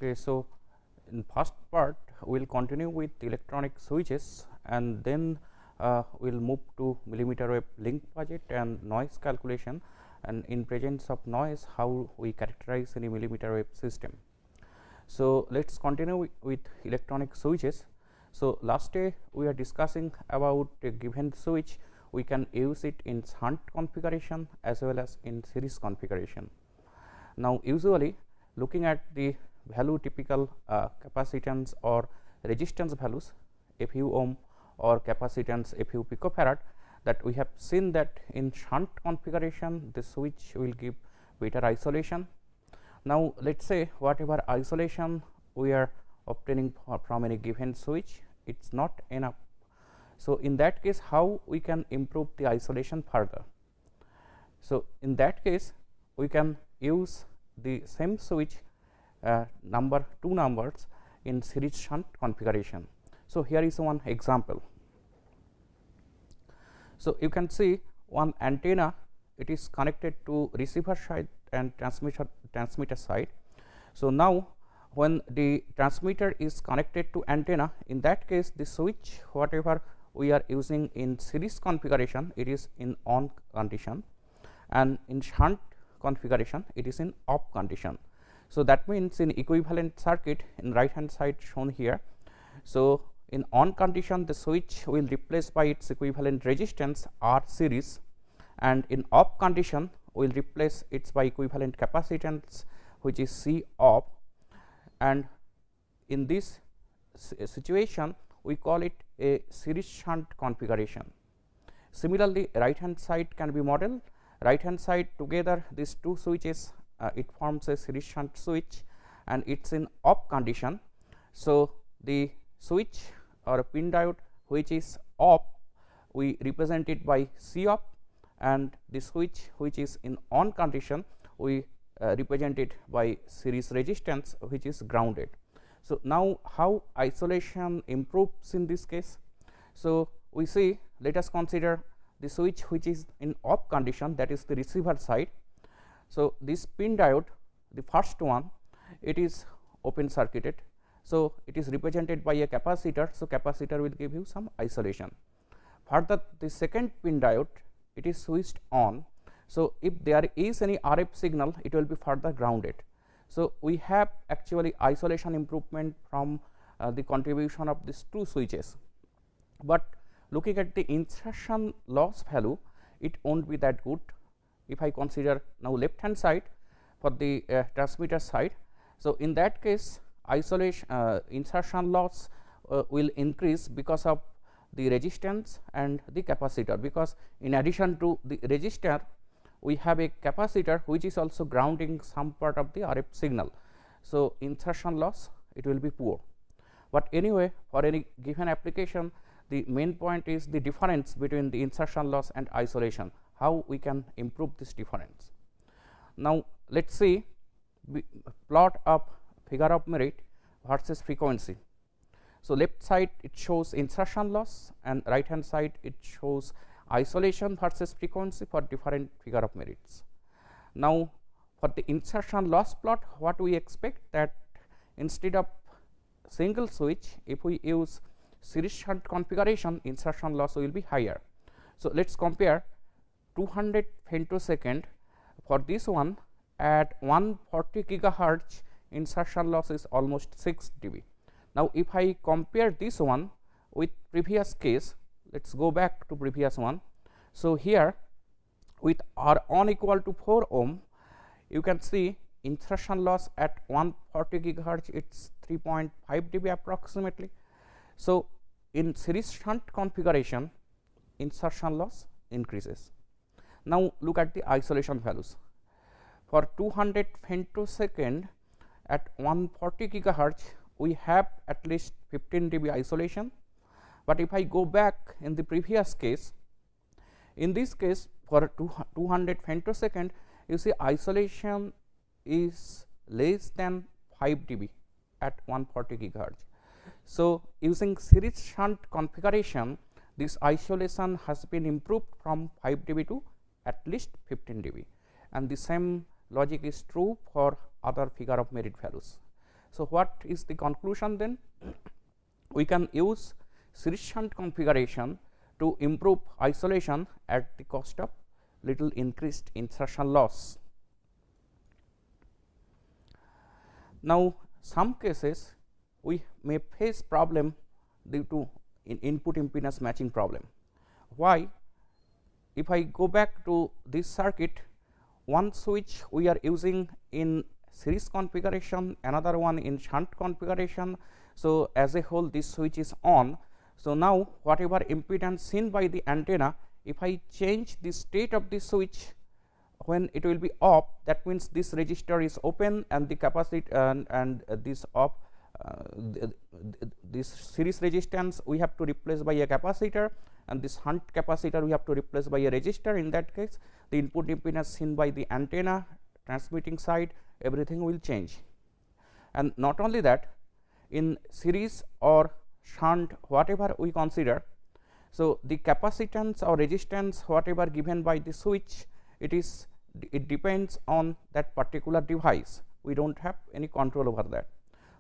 Okay, so in first part we will continue with electronic switches, and then we will move to millimeter wave link budget and noise calculation, and in presence of noise how we characterize any millimeter wave system. So let us continue with electronic switches. So last day we are discussing about a given switch, we can use it in shunt configuration as well as in series configuration. Now usually looking at the value typical capacitance or resistance values, a few ohm or capacitance a few picofarad, that we have seen that in shunt configuration the switch will give better isolation. Now let us say whatever isolation we are obtaining from any given switch, it is not enough. So in that case how we can improve the isolation further? So in that case we can use the same switch two numbers in series shunt configuration. So here is one example. So you can see one antenna, it is connected to receiver side and transmitter side. So now when the transmitter is connected to antenna, in that case the switch whatever we are using in series configuration, it is in on condition, and in shunt configuration it is in off condition. So that means in equivalent circuit in right hand side shown here. So in on condition the switch will replace by its equivalent resistance R series, and in off condition will replace its by equivalent capacitance which is C off, and in this situation we call it a series shunt configuration. Similarly right hand side can be modeled. Right hand side together these two switches it forms a series shunt switch and it is in off condition. So the switch or a pin diode which is off, we represent it by C off, and the switch which is in on condition we represent it by series resistance which is grounded. So now how isolation improves in this case? So we see, let us consider the switch which is in off condition, that is the receiver side. So this pin diode, the first one, it is open circuited, so it is represented by a capacitor. So capacitor will give you some isolation. Further the second pin diode, it is switched on. So if there is any RF signal, it will be further grounded. So we have actually isolation improvement from the contribution of these two switches. But looking at the insertion loss value, it won't be that good. If I consider now left hand side for the transmitter side, so in that case isolation insertion loss will increase because of the resistance and the capacitor, because in addition to the resistor we have a capacitor which is also grounding some part of the RF signal. So insertion loss it will be poor. But anyway, for any given application the main point is the difference between the insertion loss and isolation, how we can improve this difference. Now let us see plot of figure of merit versus frequency. So left side it shows insertion loss and right hand side it shows isolation versus frequency for different figure of merits. Now for the insertion loss plot, what we expect, that instead of single switch, if we use series shunt configuration, insertion loss will be higher. So let us compare 200 femtosecond. For this one at 140 gigahertz insertion loss is almost 6 dB. Now if I compare this one with previous case, let us go back to previous one. So here with R on equal to 4 ohm, you can see insertion loss at 140 gigahertz it is 3.5 dB approximately. So in series shunt configuration insertion loss increases. Now look at the isolation values. For 200 femtosecond at 140 gigahertz we have at least 15 dB isolation. But if I go back in the previous case, in this case for 200 femtosecond you see isolation is less than 5 dB at 140 gigahertz. So using series shunt configuration this isolation has been improved from 5 dB to at least 15 dB, and the same logic is true for other figure of merit values. So, what is the conclusion then? We can use series shunt configuration to improve isolation at the cost of little increased insertion loss. Now, some cases we may face problem due to input impedance matching problem. Why? If I go back to this circuit, one switch we are using in series configuration, another one in shunt configuration. So, as a whole this switch is on. So, now whatever impedance seen by the antenna, if I change the state of the switch when it will be off, that means this resistor is open and the capacitor and this off, this series resistance we have to replace by a capacitor, and this shunt capacitor we have to replace by a resistor. In that case, the input impedance seen by the antenna, transmitting side, everything will change. And not only that, in series or shunt, whatever we consider, so the capacitance or resistance whatever given by the switch, it depends on that particular device. We do not have any control over that.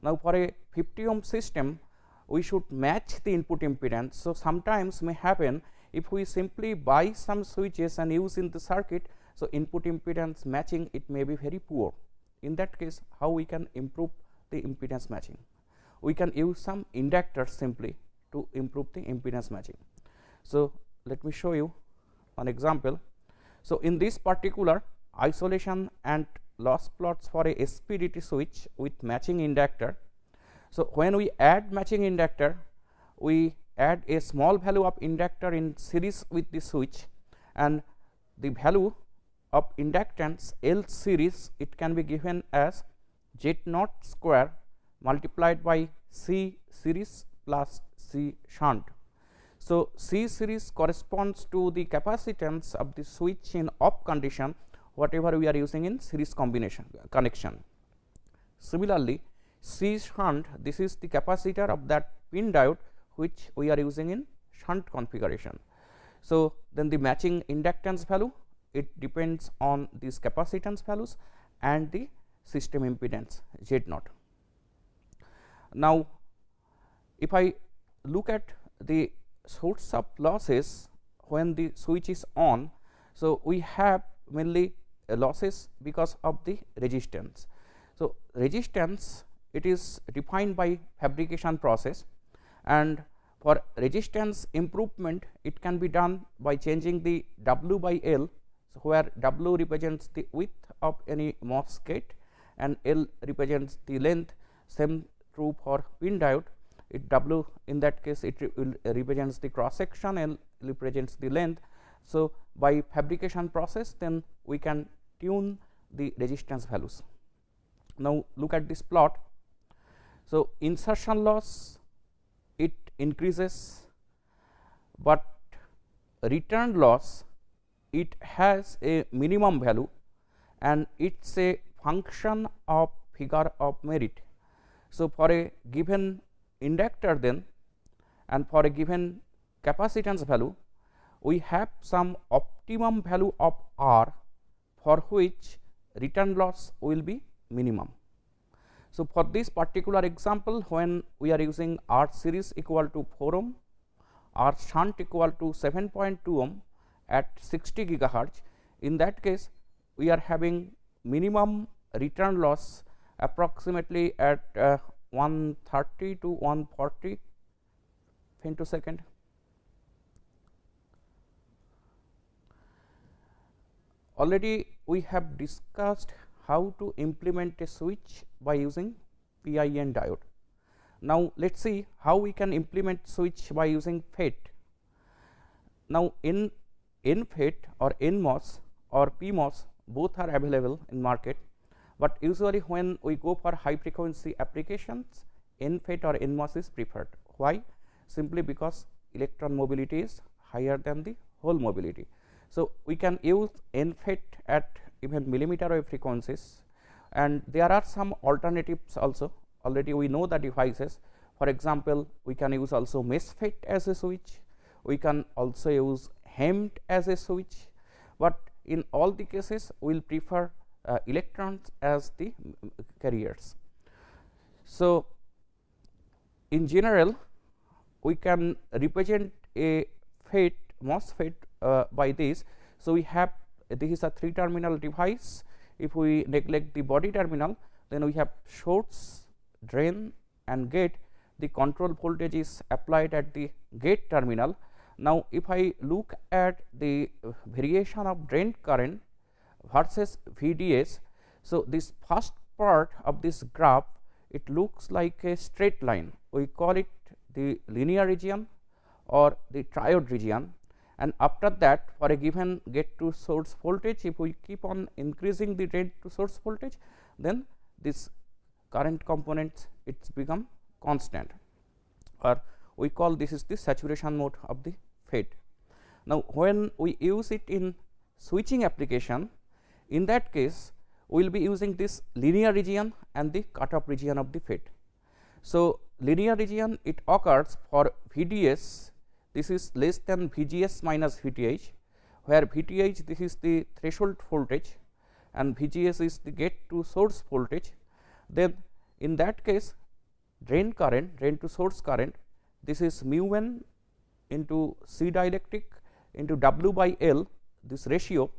Now, for a 50 ohm system, we should match the input impedance. So, sometimes may happen if we simply buy some switches and use in the circuit, so input impedance matching it may be very poor. In that case, how we can improve the impedance matching? We can use some inductors simply to improve the impedance matching. So, let me show you an example. So, in this particular isolation and loss plots for a SPDT switch with matching inductor. So, when we add matching inductor, we add a small value of inductor in series with the switch, and the value of inductance L series, it can be given as Z0 square multiplied by C series plus C shunt. So, C series corresponds to the capacitance of the switch in off condition, whatever we are using in series connection. Similarly, C shunt, this is the capacitor of that pin diode which we are using in shunt configuration. So, then the matching inductance value, it depends on these capacitance values and the system impedance Z0. Now, if I look at the source of losses when the switch is on, so we have mainly losses because of the resistance. So, resistance, it is defined by fabrication process, and for resistance improvement it can be done by changing the W by L. So, where W represents the width of any MOS gate and L represents the length. Same true for pin diode, it W in that case it represents the cross section, L represents the length. So, by fabrication process then we can tune the resistance values. Now, look at this plot. So, insertion loss it increases, but return loss it has a minimum value and it is a function of figure of merit. So, for a given inductor then and for a given capacitance value, we have some optimum value of R for which return loss will be minimum. So, for this particular example, when we are using R series equal to 4 ohm, R shunt equal to 7.2 ohm at 60 gigahertz, in that case we are having minimum return loss approximately at 130 to 140 femtosecond. Already we have discussed how to implement a switch by using PIN diode. Now, let us see how we can implement switch by using FET. Now, in FET or NMOS or PMOS, both are available in market, but usually when we go for high frequency applications, NFET or NMOS is preferred. Why? Simply because electron mobility is higher than the hole mobility. So, we can use NFET at even millimeter wave frequencies, and there are some alternatives also. Already we know the devices. For example, we can use also MESFET as a switch, we can also use HEMT as a switch, but in all the cases we will prefer electrons as the carriers. So, in general we can represent a FET MOSFET by this. So, we have this is a 3 terminal device. If we neglect the body terminal, then we have source, drain and gate. The control voltage is applied at the gate terminal. Now, if I look at the variation of drain current versus VDS, so this first part of this graph, it looks like a straight line. We call it the linear region or the triode region, and after that for a given gate to source voltage, if we keep on increasing the drain to source voltage, then this current components it's become constant, or we call this is the saturation mode of the FET. Now, when we use it in switching application, in that case we will be using this linear region and the cutoff region of the FET. So, linear region it occurs for VDS, this is less than VGS minus VTH, where VTH this is the threshold voltage and VGS is the gate to source voltage. Then in that case drain current, drain to source current, this is mu n into C dielectric into W by L, this ratio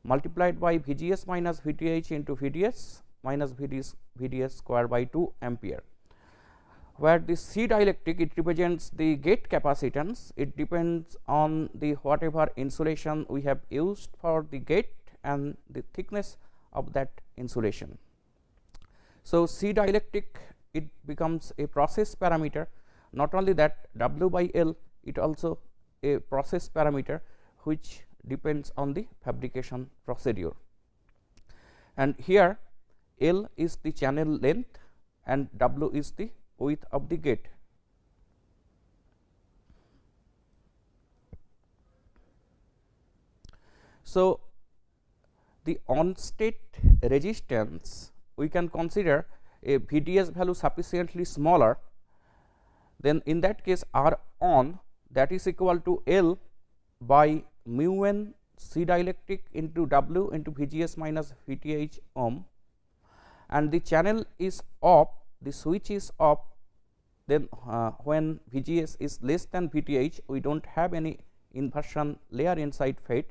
multiplied by VGS minus VTH into VDS minus VDS square by 2 ampere, where this C dielectric it represents the gate capacitance. It depends on the whatever insulation we have used for the gate and the thickness of that insulation. So, C dielectric it becomes a process parameter. Not only that, W by L it also a process parameter which depends on the fabrication procedure, and here L is the channel length and W is the width of the gate. So, the on state resistance we can consider a VDS value sufficiently smaller, then in that case R on that is equal to L by mu n C dielectric into W into VGS minus VTH ohm, and the channel is off, the switch is off, then when VGS is less than VTH we do not have any inversion layer inside FET.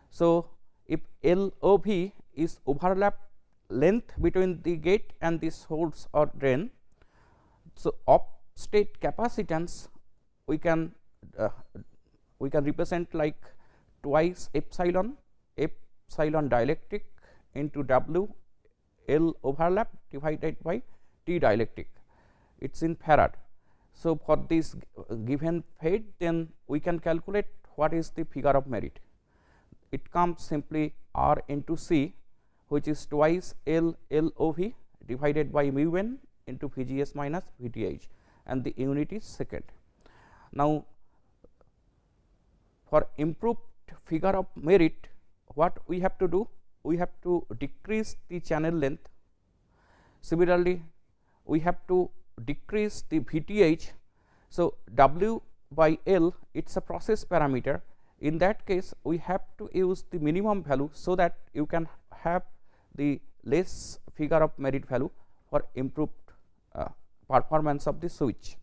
So, if LOV is overlap length between the gate and the source or drain, so off state capacitance we can represent like twice epsilon dielectric into W L overlap divided by T dielectric, it is in farad. So, for this given FET, then we can calculate what is the figure of merit. It comes simply R into C, which is twice L LOV divided by mu n into VGS minus VTH, and the unit is second. Now, for improved figure of merit, what we have to do? We have to decrease the channel length. Similarly, we have to decrease the VTH. So, W by L it is a process parameter. In that case, we have to use the minimum value, so that you can have the less figure of merit value for improved performance of the switch.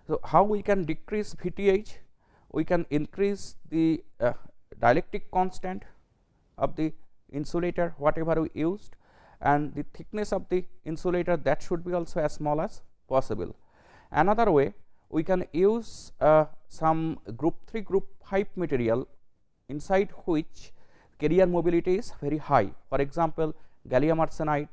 So, how we can decrease VTH? We can increase the dielectric constant of the insulator whatever we used, and the thickness of the insulator that should be also as small as possible. Another way, we can use some group 3 group 5 material inside which carrier mobility is very high. For example, gallium arsenide,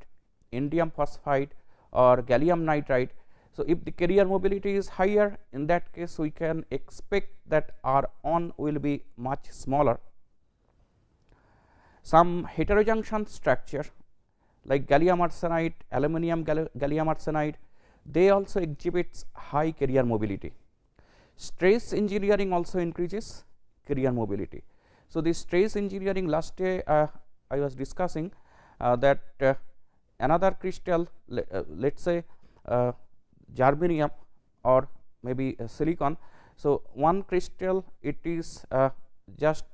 indium phosphide or gallium nitride. So, if the carrier mobility is higher, in that case we can expect that R on will be much smaller. Some heterojunction structure like gallium arsenide, aluminum gallium arsenide, they also exhibits high carrier mobility. Stress engineering also increases carrier mobility. So, the stress engineering last day I was discussing that another crystal, let us say germanium or maybe silicon. So, one crystal it is just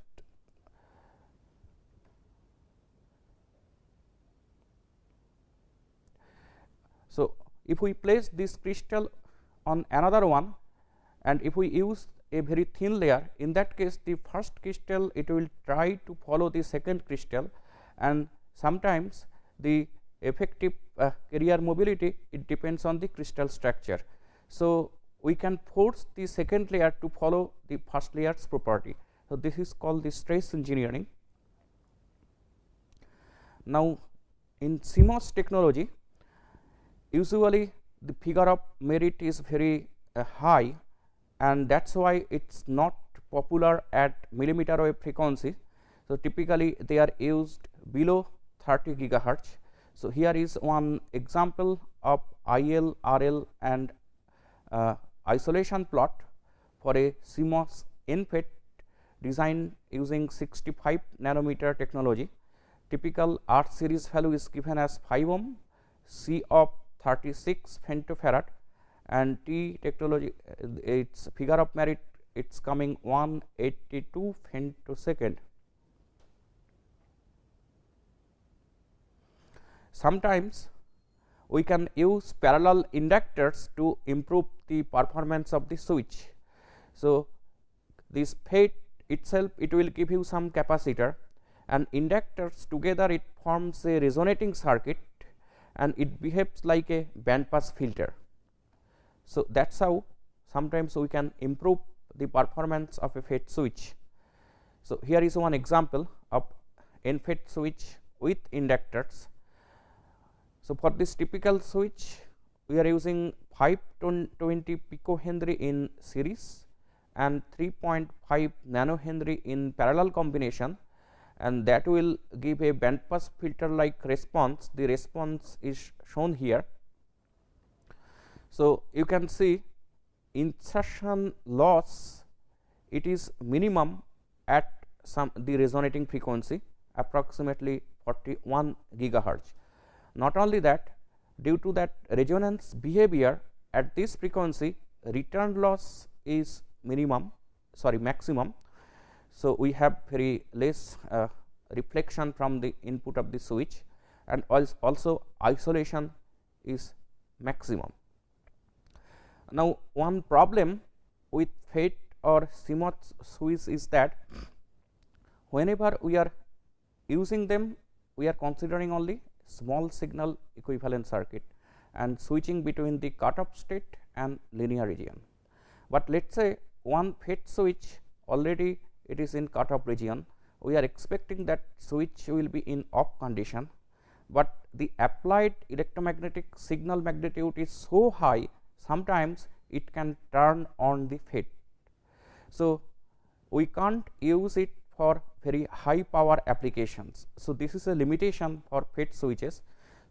if we place this crystal on another one and if we use a very thin layer, in that case the first crystal it will try to follow the second crystal, and sometimes the effective carrier mobility, it depends on the crystal structure. So, we can force the second layer to follow the first layer's property. So, this is called the stress engineering. Now, in CMOS technology, usually the figure of merit is very high, and that is why it is not popular at millimeter wave frequency. So, typically they are used below 30 gigahertz. So, here is one example of IL, RL and isolation plot for a CMOS NFET designed using 65 nanometer technology. Typical R series value is given as 5 ohm, C of 36 femtofarad, and T technology, its figure of merit, it is coming 182 femtosecond. Sometimes we can use parallel inductors to improve the performance of the switch. So, this FET itself, it will give you some capacitor, and inductors together it forms a resonating circuit, and it behaves like a band pass filter. So, that is how sometimes we can improve the performance of a FET switch. So, here is one example of NFET switch with inductors. So, for this typical switch, we are using 520 picohenry in series and 3.5 nanohenry in parallel combination, and that will give a band pass filter like response. The response is shown here. So, you can see insertion loss, it is minimum at the resonating frequency approximately 41 gigahertz. Not only that, due to that resonance behavior at this frequency, return loss is maximum. So, we have very less reflection from the input of the switch, and also isolation is maximum. Now, one problem with FET or CMOS switch is that whenever we are using them, we are considering only small signal equivalent circuit and switching between the cutoff state and linear region. But let us say one FET switch already it is in cutoff region, we are expecting that switch will be in off condition, but the applied electromagnetic signal magnitude is so high, sometimes it can turn on the FET. So, we can't use it for very high power applications. So, this is a limitation for FET switches.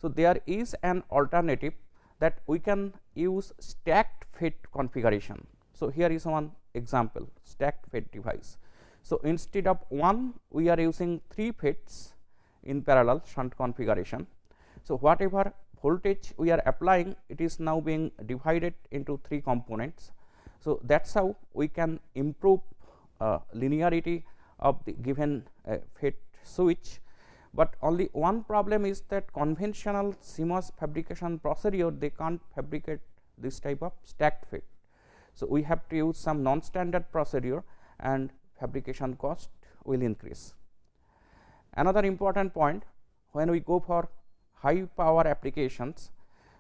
So, there is an alternative that we can use stacked FET configuration. So, here is one example, stacked FET device. So, instead of one, we are using 3 FETs in parallel shunt configuration. So, whatever voltage we are applying, it is now being divided into 3 components. So, that is how we can improve linearity of the given FET switch, but only one problem is that conventional CMOS fabrication procedure, they can't fabricate this type of stacked FET. So, we have to use some non-standard procedure and fabrication cost will increase. Another important point, when we go for high power applications,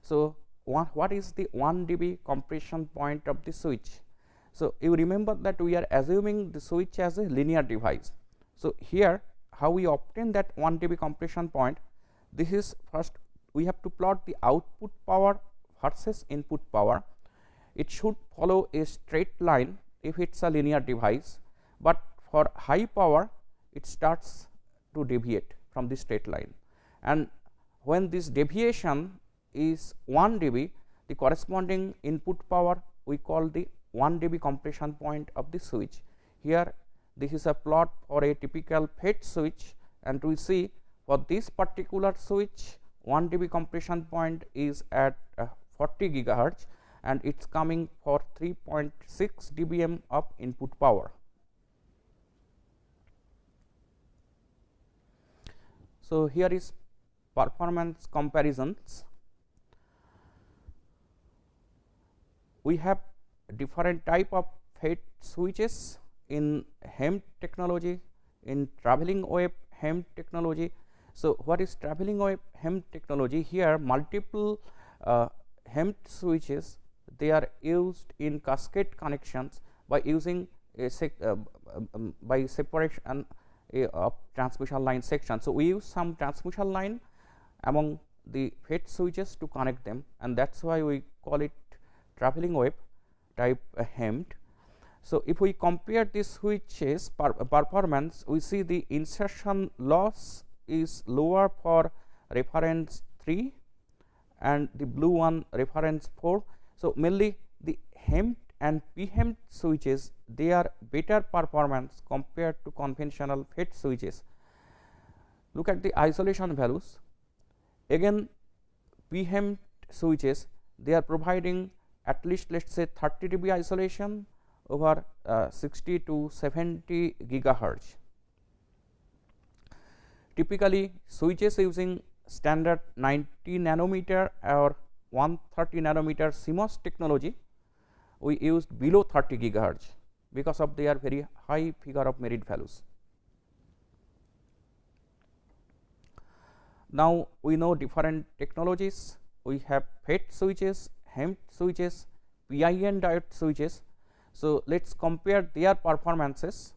so what is the 1 dB compression point of the switch? So, you remember that we are assuming the switch as a linear device. So, here how we obtain that 1 dB compression point, this is first we have to plot the output power versus input power. It should follow a straight line if it is a linear device, but for high power it starts to deviate from the straight line, and when this deviation is 1 dB, the corresponding input power we call the 1 dB compression point of the switch. Here this is a plot for a typical FET switch, and we see for this particular switch 1 dB compression point is at 40 gigahertz, and it is coming for 3.6 dBm of input power. So, here is performance comparisons. we have different type of FET switches in HEMT technology, in travelling wave HEMT technology. So, what is travelling wave HEMT technology? Here multiple HEMT switches, they are used in cascade connections by using a by separation of transmission line section. So, we use some transmission line among the FET switches to connect them, and that is why we call it travelling wave type HEMT. So, if we compare these switches performance, we see the insertion loss is lower for reference 3 and the blue one reference 4. So, mainly the HEMT and PHEMT switches, they are better performance compared to conventional FET switches. Look at the isolation values. Again, PHEMT switches, they are providing at least let us say 30 dB isolation over 60 to 70 gigahertz. Typically, switches using standard 90 nanometer or 130 nanometer CMOS technology, we used below 30 gigahertz because of their very high figure of merit values. Now, we know different technologies. We have FET switches, HEMT switches, PIN diode switches. So, let us compare their performances.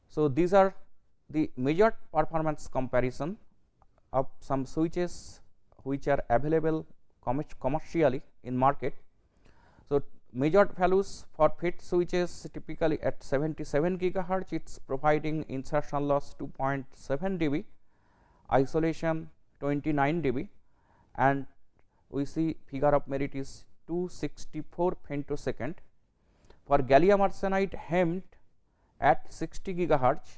So, these are the major performance comparison of some switches which are available commercially in market. So, measured values for FET switches typically at 77 gigahertz, it is providing insertion loss 2.7 dB, isolation 29 dB, and we see figure of merit is 264 femtosecond. For gallium arsenide HEMT at 60 gigahertz,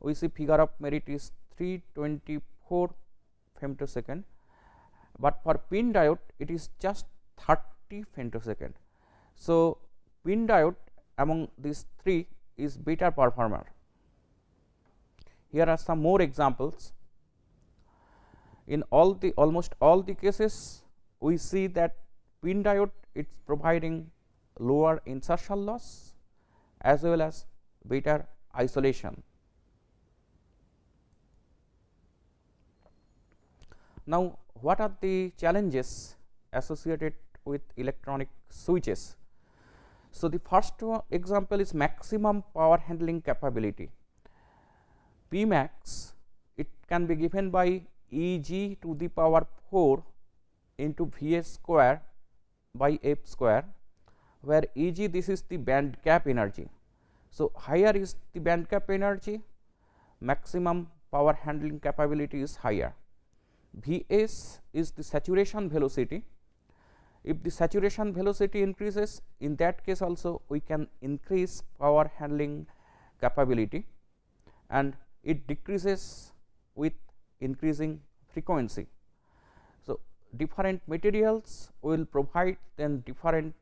we see figure of merit is 324 femtosecond, but for PIN diode it is just 30 femtosecond. So, PIN diode among these three is better performer. Here are some more examples. In almost all the cases, we see that PIN diode it is providing lower insertion loss as well as better isolation. Now, what are the challenges associated with electronic switches? So, the first example is maximum power handling capability. P max, it can be given by E g to the power 4 into V s square by F square, where E g this is the band gap energy. So, higher is the band gap energy, maximum power handling capability is higher. V s is the saturation velocity. If the saturation velocity increases, in that case also we can increase power handling capability, and it decreases with increasing frequency. So, different materials will provide then different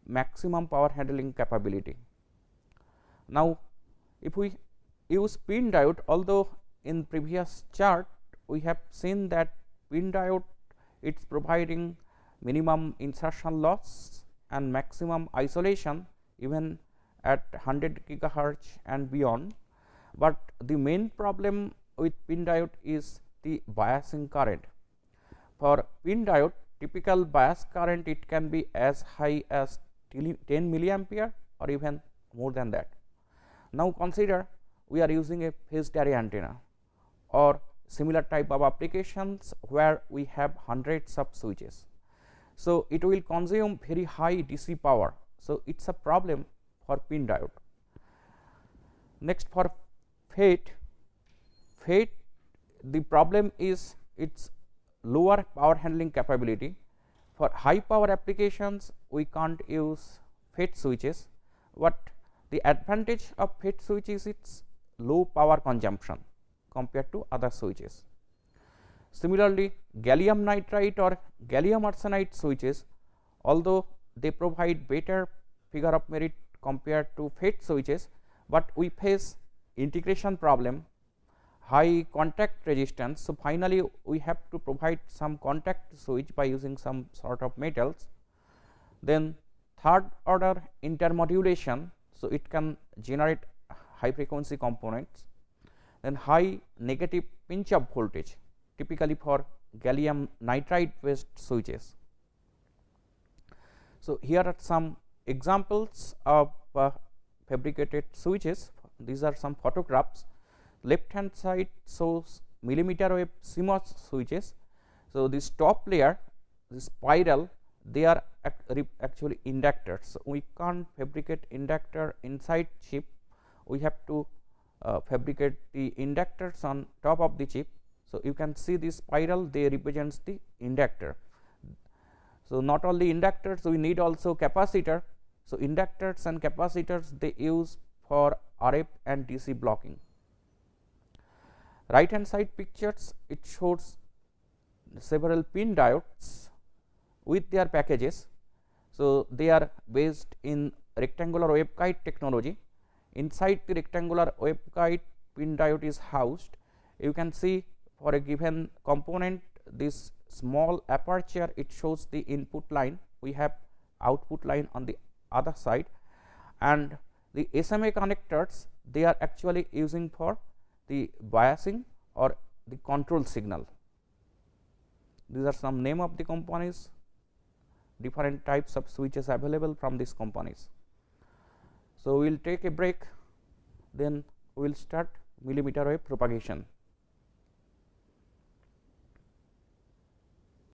maximum power handling capability. Now, if we use PIN diode, although in previous chart we have seen that PIN diode it is providing minimum insertion loss and maximum isolation even at 100 gigahertz and beyond, but the main problem with PIN diode is the biasing current. For PIN diode, typical bias current it can be as high as 10 milliampere or even more than that. Now, consider we are using a phased array antenna or similar type of applications where we have hundreds of switches. So, it will consume very high DC power. So, it is a problem for PIN diode. Next, for FET, the problem is its lower power handling capability. For high power applications, we can't use FET switches, but the advantage of FET switch is its low power consumption compared to other switches. Similarly, gallium nitride or gallium arsenide switches, although they provide better figure of merit compared to FET switches, but we face integration problem, high contact resistance. So, finally, we have to provide some contact switch by using some sort of metals. Then third order intermodulation, so it can generate high frequency components. Then high negative pinch off voltage, typically for gallium nitride based switches. So, here are some examples of fabricated switches. These are some photographs. Left hand side shows millimeter wave CMOS switches. So, this top layer, this spiral, they are actually inductors. So, we can't fabricate inductor inside chip, we have to fabricate the inductors on top of the chip. So, you can see this spiral, they represents the inductor. So, not only inductors, we need also capacitor. So, inductors and capacitors they use for RF and DC blocking. Right hand side pictures, it shows several pin diodes with their packages. So, they are based in rectangular waveguide technology. Inside the rectangular waveguide, pin diode is housed. You can see for a given component, this small aperture, it shows the input line, we have output line on the other side, and the SMA connectors they are actually using for the biasing or the control signal. These are some name of the companies, different types of switches available from these companies. So, we will take a break, then we will start millimeter wave propagation.